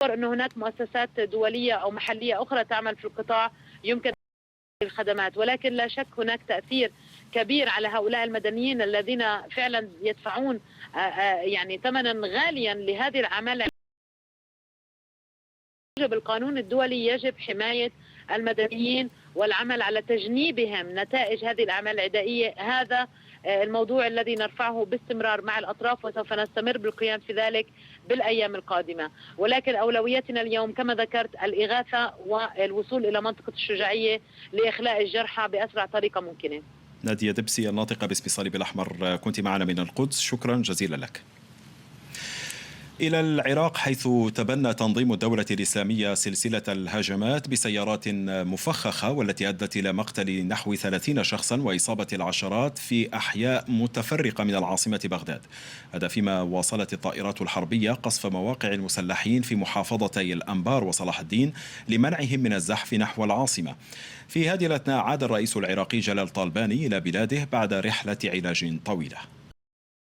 أن هناك مؤسسات دولية أو محلية أخرى تعمل في القطاع يمكن الخدمات، ولكن لا شك هناك تأثير كبير على هؤلاء المدنيين الذين فعلا يدفعون يعني ثمنا غاليا لهذه الأعمال. يجب القانون الدولي يجب حماية المدنيين والعمل على تجنيبهم نتائج هذه الأعمال العدائية. هذا الموضوع الذي نرفعه باستمرار مع الأطراف، وسوف نستمر بالقيام في ذلك بالأيام القادمة. ولكن أولويتنا اليوم كما ذكرت الإغاثة والوصول إلى منطقة الشجاعية لإخلاء الجرحى بأسرع طريقة ممكنة. نادية دبسي الناطقة باسم الصليب الأحمر، كنت معنا من القدس، شكرا جزيلا لك. إلى العراق، حيث تبنى تنظيم الدولة الإسلامية سلسلة الهجمات بسيارات مفخخة والتي أدت إلى مقتل نحو 30 شخصا وإصابة العشرات في أحياء متفرقة من العاصمة بغداد. هذا فيما واصلت الطائرات الحربية قصف مواقع المسلحين في محافظتي الأنبار وصلاح الدين لمنعهم من الزحف نحو العاصمة. في هذه الأثناء عاد الرئيس العراقي جلال طالباني إلى بلاده بعد رحلة علاج طويلة.